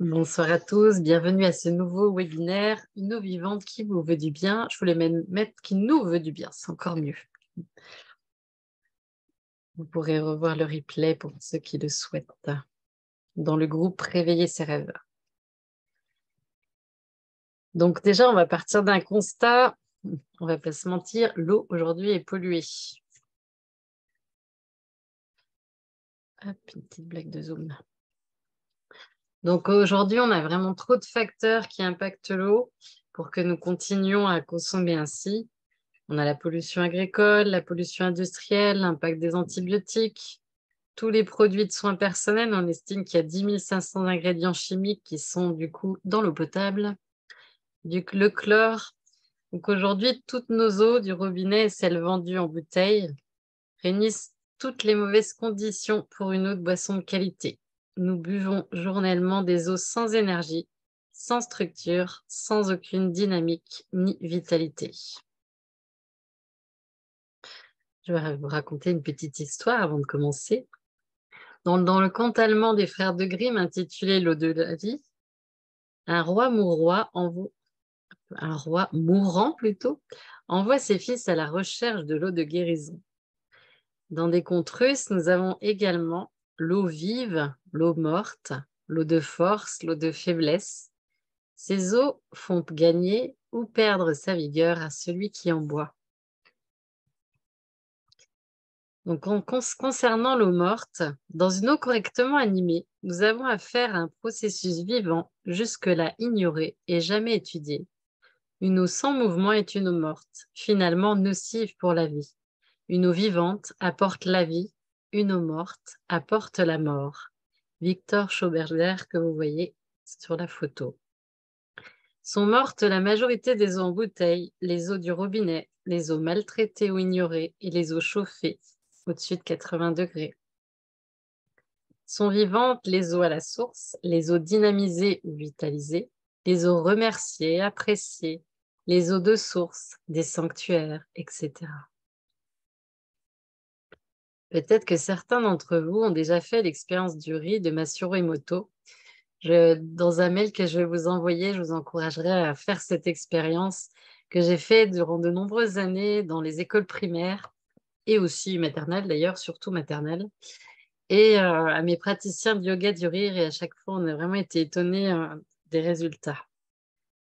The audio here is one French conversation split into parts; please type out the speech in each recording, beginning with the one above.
Bonsoir à tous, bienvenue à ce nouveau webinaire Une eau vivante qui vous veut du bien. Je voulais même mettre qui nous veut du bien, c'est encore mieux. Vous pourrez revoir le replay pour ceux qui le souhaitent dans le groupe Réveiller ses rêves. Donc déjà, on va partir d'un constat, on va pas se mentir, l'eau aujourd'hui est polluée. Hop, une petite blague de Zoom. Donc aujourd'hui, on a vraiment trop de facteurs qui impactent l'eau pour que nous continuions à consommer ainsi. On a la pollution agricole, la pollution industrielle, l'impact des antibiotiques, tous les produits de soins personnels. On estime qu'il y a 10 500 ingrédients chimiques qui sont du coup dans l'eau potable, le chlore. Donc aujourd'hui, toutes nos eaux du robinet et celles vendues en bouteille réunissent toutes les mauvaises conditions pour une eau de boisson de qualité. Nous buvons journellement des eaux sans énergie, sans structure, sans aucune dynamique ni vitalité. Je vais vous raconter une petite histoire avant de commencer. Dans le conte allemand des frères de Grimm intitulé L'eau de la vie, un roi mourant plutôt, envoie ses fils à la recherche de l'eau de guérison. Dans des contes russes, nous avons également l'eau vive, l'eau morte, l'eau de force, l'eau de faiblesse. Ces eaux font gagner ou perdre sa vigueur à celui qui en boit. Donc, concernant l'eau morte, dans une eau correctement animée, nous avons affaire à un processus vivant, jusque-là ignoré et jamais étudié. Une eau sans mouvement est une eau morte, finalement nocive pour la vie. Une eau vivante apporte la vie, une eau morte apporte la mort. Victor Schauberger, que vous voyez sur la photo. Sont mortes la majorité des eaux en bouteille, les eaux du robinet, les eaux maltraitées ou ignorées et les eaux chauffées au-dessus de 80 degrés. Sont vivantes les eaux à la source, les eaux dynamisées ou vitalisées, les eaux remerciées, appréciées, les eaux de source, des sanctuaires, etc. Peut-être que certains d'entre vous ont déjà fait l'expérience du riz de Masaru Emoto. Dans un mail que je vais vous envoyer, je vous encouragerai à faire cette expérience que j'ai faite durant de nombreuses années dans les écoles primaires et aussi maternelles d'ailleurs, surtout maternelles. Et à mes praticiens de yoga du rire, et à chaque fois, on a vraiment été étonnés des résultats.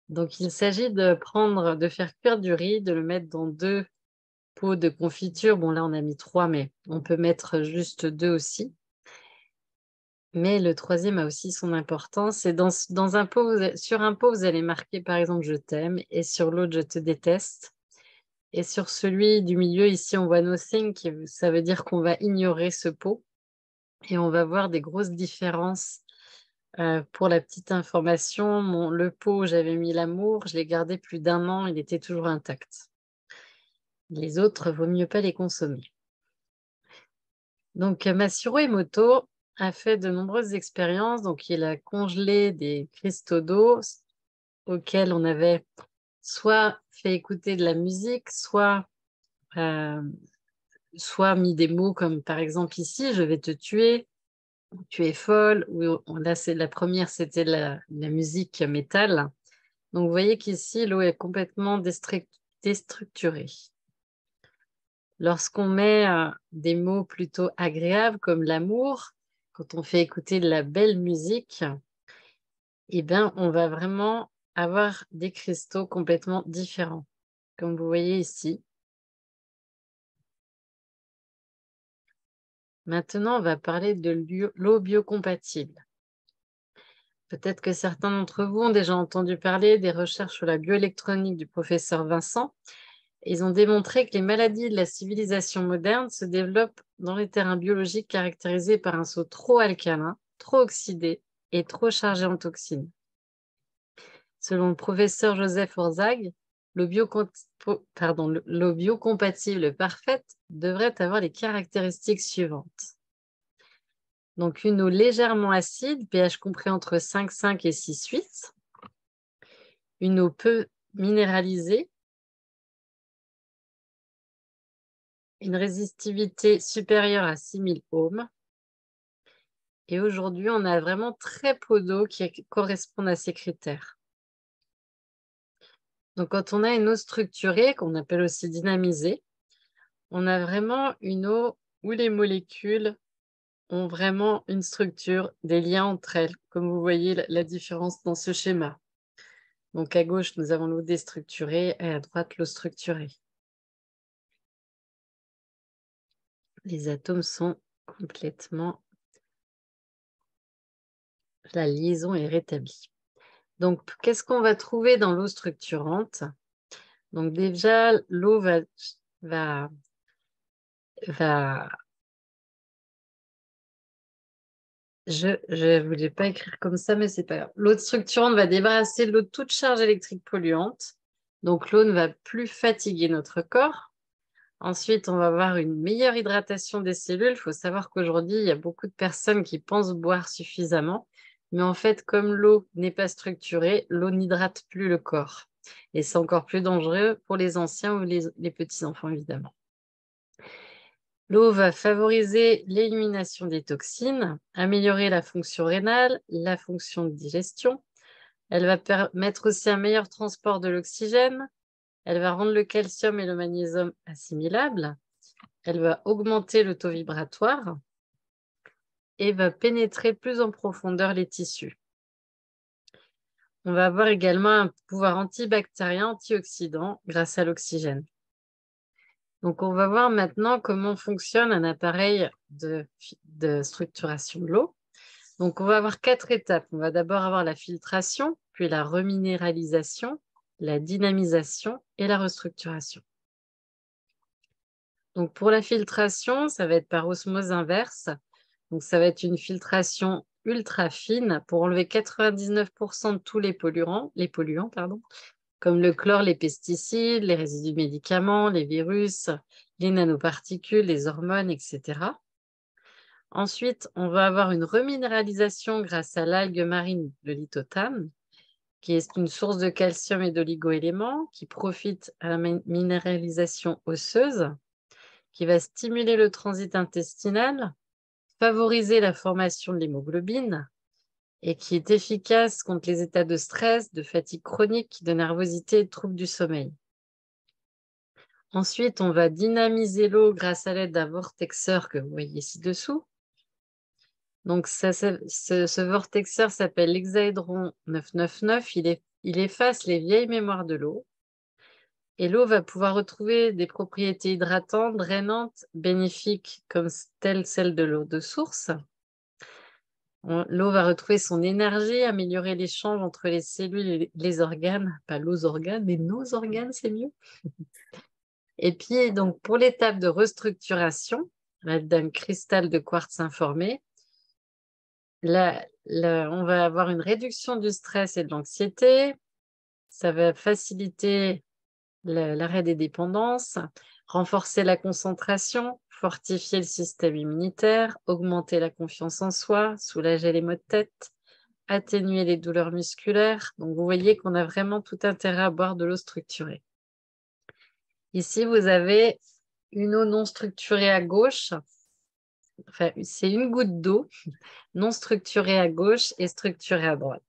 Donc, il s'agit de faire cuire du riz, de le mettre dans 2 pots de confiture. Bon, là, on a mis 3, mais on peut mettre juste 2 aussi. Mais le 3e a aussi son importance. Et dans un pot, sur un pot, vous allez marquer, par exemple, je t'aime, et sur l'autre, je te déteste. Et sur celui du milieu, ici, on voit nothing, ça veut dire qu'on va ignorer ce pot. Et on va voir des grosses différences. Pour la petite information, le pot où j'avais mis l'amour, je l'ai gardé plus d'1 an, il était toujours intact. Les autres, vaut mieux pas les consommer. Donc, Masaru Emoto a fait de nombreuses expériences. Donc, il a congelé des cristaux d'eau auxquels on avait soit fait écouter de la musique, euh, soit mis des mots comme par exemple ici, je vais te tuer, tu es folle, ou là, la première, c'était la musique métal. Donc, vous voyez qu'ici, l'eau est complètement déstructurée. Lorsqu'on met des mots plutôt agréables comme l'amour, quand on fait écouter de la belle musique, eh bien, on va vraiment avoir des cristaux complètement différents, comme vous voyez ici. Maintenant, on va parler de l'eau biocompatible. Peut-être que certains d'entre vous ont déjà entendu parler des recherches sur la bioélectronique du professeur Vincent. Ils ont démontré que les maladies de la civilisation moderne se développent dans les terrains biologiques caractérisés par un sol trop alcalin, trop oxydé et trop chargé en toxines. Selon le professeur Joseph Orzag, l'eau biocompatible parfaite devrait avoir les caractéristiques suivantes. Donc, une eau légèrement acide, pH compris entre 5,5 et 6,8. Une eau peu minéralisée. Une résistivité supérieure à 6000 ohms. Et aujourd'hui, on a vraiment très peu d'eau qui correspondent à ces critères. Donc, quand on a une eau structurée, qu'on appelle aussi dynamisée, on a vraiment une eau où les molécules ont vraiment une structure, des liens entre elles, comme vous voyez la différence dans ce schéma. Donc, à gauche, nous avons l'eau déstructurée et à droite, l'eau structurée. Les atomes sont complètement... La liaison est rétablie. Donc, qu'est-ce qu'on va trouver dans l'eau structurante? Donc, déjà, l'eau va je ne voulais pas écrire comme ça, mais c'est pas grave. L'eau structurante va débarrasser l'eau de toute charge électrique polluante. Donc, l'eau ne va plus fatiguer notre corps. Ensuite, on va avoir une meilleure hydratation des cellules. Il faut savoir qu'aujourd'hui, il y a beaucoup de personnes qui pensent boire suffisamment. Mais en fait, comme l'eau n'est pas structurée, l'eau n'hydrate plus le corps. Et c'est encore plus dangereux pour les anciens ou les petits-enfants, évidemment. L'eau va favoriser l'élimination des toxines, améliorer la fonction rénale, la fonction de digestion. Elle va permettre aussi un meilleur transport de l'oxygène. Elle va rendre le calcium et le magnésium assimilables. Elle va augmenter le taux vibratoire et va pénétrer plus en profondeur les tissus. On va avoir également un pouvoir antibactérien, antioxydant grâce à l'oxygène. Donc, on va voir maintenant comment fonctionne un appareil de structuration de l'eau. Donc, on va avoir 4 étapes. On va d'abord avoir la filtration, puis la reminéralisation, la dynamisation et la restructuration. Donc, pour la filtration, ça va être par osmose inverse. Donc, ça va être une filtration ultra fine pour enlever 99% de tous les polluants, comme le chlore, les pesticides, les résidus de médicaments, les virus, les nanoparticules, les hormones, etc. Ensuite, on va avoir une reminéralisation grâce à l'algue marine, le lithotame, qui est une source de calcium et d'oligo-éléments, qui profite à la minéralisation osseuse, qui va stimuler le transit intestinal, favoriser la formation de l'hémoglobine, et qui est efficace contre les états de stress, de fatigue chronique, de nervosité et de troubles du sommeil. Ensuite, on va dynamiser l'eau grâce à l'aide d'un vortexeur que vous voyez ci-dessous. Donc, ce vortexeur s'appelle l'hexaédron 999. Il efface les vieilles mémoires de l'eau. Et l'eau va pouvoir retrouver des propriétés hydratantes, drainantes, bénéfiques, comme telle celle de l'eau de source. L'eau va retrouver son énergie, améliorer l'échange entre les cellules et les organes. Pas l'os organes, mais nos organes, c'est mieux. Et puis, donc, pour l'étape de restructuration, d'un cristal de quartz informé, on va avoir une réduction du stress et de l'anxiété. Ça va faciliter l'arrêt des dépendances, renforcer la concentration, fortifier le système immunitaire, augmenter la confiance en soi, soulager les maux de tête, atténuer les douleurs musculaires. Donc, vous voyez qu'on a vraiment tout intérêt à boire de l'eau structurée. Ici, vous avez une eau non structurée à gauche. Enfin, c'est une goutte d'eau non structurée à gauche et structurée à droite.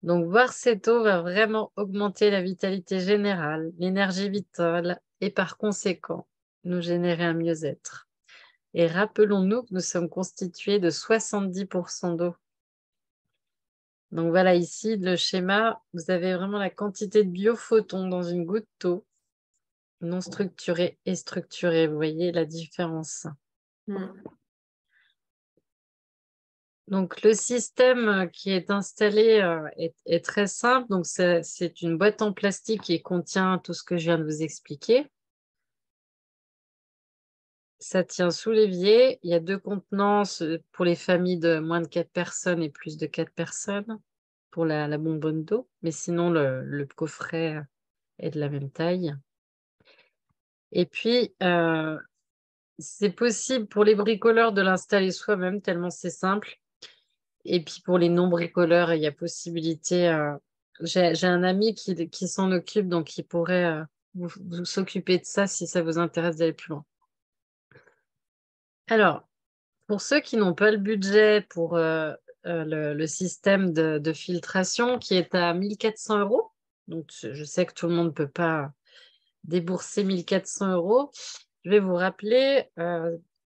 Donc, boire cette eau va vraiment augmenter la vitalité générale, l'énergie vitale et par conséquent, nous générer un mieux-être. Et rappelons-nous que nous sommes constitués de 70% d'eau. Donc voilà, ici, le schéma, vous avez vraiment la quantité de biophotons dans une goutte d'eau, non structurée et structurée. Vous voyez la différence. Donc, le système qui est installé est très simple. Donc, c'est une boîte en plastique qui contient tout ce que je viens de vous expliquer. Ça tient sous l'évier. Il y a 2 contenants pour les familles de moins de 4 personnes et plus de 4 personnes pour la bonbonne d'eau. Mais sinon, le coffret est de la même taille. Et puis, c'est possible pour les bricoleurs de l'installer soi-même, tellement c'est simple. Et puis pour les non-bricoleurs, il y a possibilité. J'ai un ami qui s'en occupe, donc il pourrait vous s'occuper de ça si ça vous intéresse d'aller plus loin. Alors, Pour ceux qui n'ont pas le budget pour le système de filtration qui est à 1 400 €, donc je sais que tout le monde ne peut pas débourser 1 400 €, je vais vous rappeler,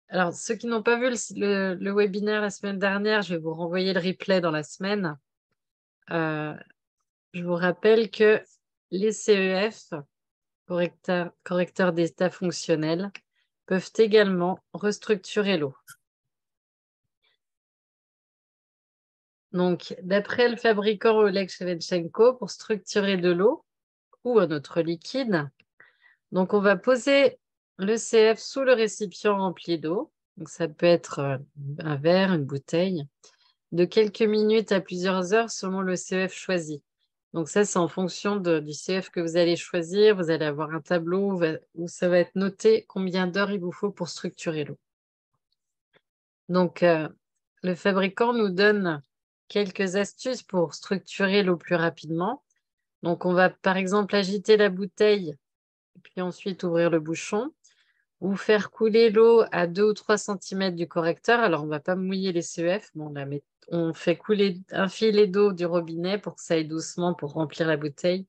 alors ceux qui n'ont pas vu le webinaire la semaine dernière, je vais vous renvoyer le replay dans la semaine. Je vous rappelle que les CEF, correcteurs d'état fonctionnel, peuvent également restructurer l'eau. Donc, d'après le fabricant Oleg Shevchenko, pour structurer de l'eau ou un autre liquide, donc on va poser le CF sous le récipient rempli d'eau. Donc, ça peut être un verre, une bouteille, de quelques minutes à plusieurs heures selon le CF choisi. Donc ça, c'est en fonction du CF que vous allez choisir. Vous allez avoir un tableau où ça va être noté combien d'heures il vous faut pour structurer l'eau. Donc, le fabricant nous donne quelques astuces pour structurer l'eau plus rapidement. Donc, on va par exemple agiter la bouteille, puis ensuite ouvrir le bouchon, ou faire couler l'eau à 2 ou 3 cm du correcteur. Alors, on ne va pas mouiller les CEF, mais on fait couler un filet d'eau du robinet pour que ça aille doucement pour remplir la bouteille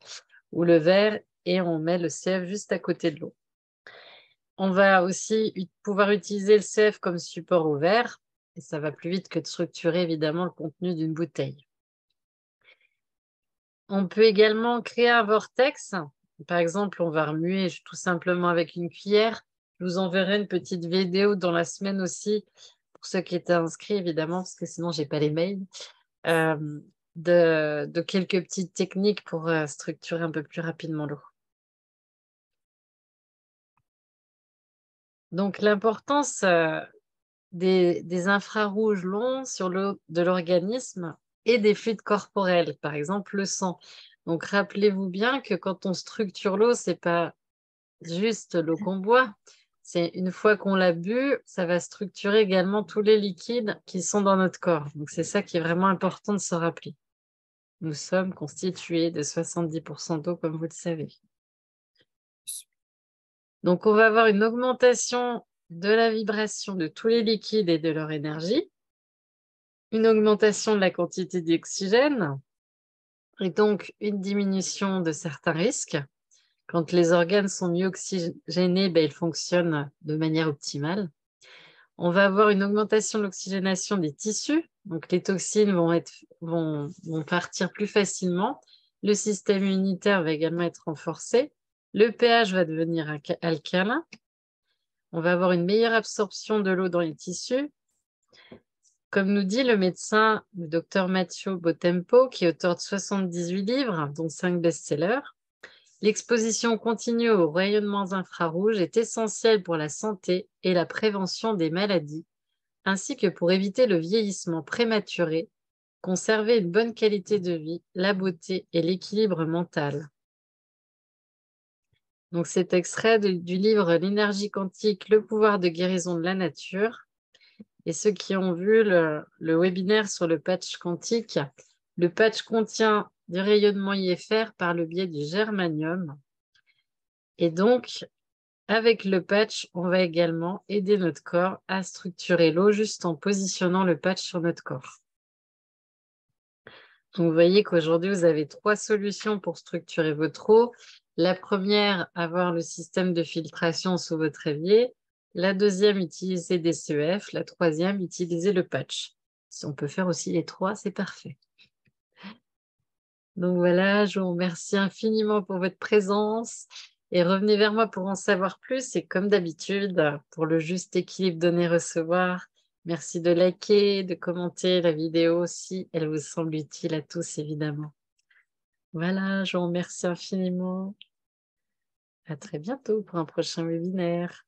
ou le verre, et on met le CF juste à côté de l'eau. On va aussi pouvoir utiliser le CF comme support au verre, et ça va plus vite que de structurer évidemment le contenu d'une bouteille. On peut également créer un vortex. Par exemple, on va remuer tout simplement avec une cuillère. Je vous enverrai une petite vidéo dans la semaine aussi, pour ceux qui étaient inscrits évidemment, parce que sinon je n'ai pas les mails, de quelques petites techniques pour structurer un peu plus rapidement l'eau. Donc l'importance des infrarouges longs sur l'eau de l'organisme et des fluides corporels, par exemple le sang. Donc rappelez-vous bien que quand on structure l'eau, ce n'est pas juste l'eau qu'on boit. C'est une fois qu'on l'a bu, ça va structurer également tous les liquides qui sont dans notre corps. Donc c'est ça qui est vraiment important de se rappeler. Nous sommes constitués de 70% d'eau, comme vous le savez. Donc on va avoir une augmentation de la vibration de tous les liquides et de leur énergie, une augmentation de la quantité d'oxygène et donc une diminution de certains risques. Quand les organes sont mieux oxygénés, ils fonctionnent de manière optimale. On va avoir une augmentation de l'oxygénation des tissus, donc les toxines vont partir plus facilement. Le système immunitaire va également être renforcé. Le pH va devenir alcalin. On va avoir une meilleure absorption de l'eau dans les tissus. Comme nous dit le médecin, le docteur Matthieu Botempo, qui est auteur de 78 livres, dont 5 best-sellers, l'exposition continue aux rayonnements infrarouges est essentielle pour la santé et la prévention des maladies, ainsi que pour éviter le vieillissement prématuré, conserver une bonne qualité de vie, la beauté et l'équilibre mental. Donc, cet extrait du livre L'énergie quantique, le pouvoir de guérison de la nature. Et ceux qui ont vu le webinaire sur le patch quantique, le patch contient du rayonnement IFR par le biais du germanium. Et donc, avec le patch, on va également aider notre corps à structurer l'eau juste en positionnant le patch sur notre corps. Donc, vous voyez qu'aujourd'hui, vous avez 3 solutions pour structurer votre eau. La première, avoir le système de filtration sous votre évier. La deuxième, utiliser des CEF. La troisième, utiliser le patch. Si on peut faire aussi les 3, c'est parfait. Donc voilà, je vous remercie infiniment pour votre présence et revenez vers moi pour en savoir plus. Et comme d'habitude, pour le juste équilibre donner-recevoir, merci de liker, de commenter la vidéo si elle vous semble utile à tous, évidemment. Voilà, je vous remercie infiniment. À très bientôt pour un prochain webinaire.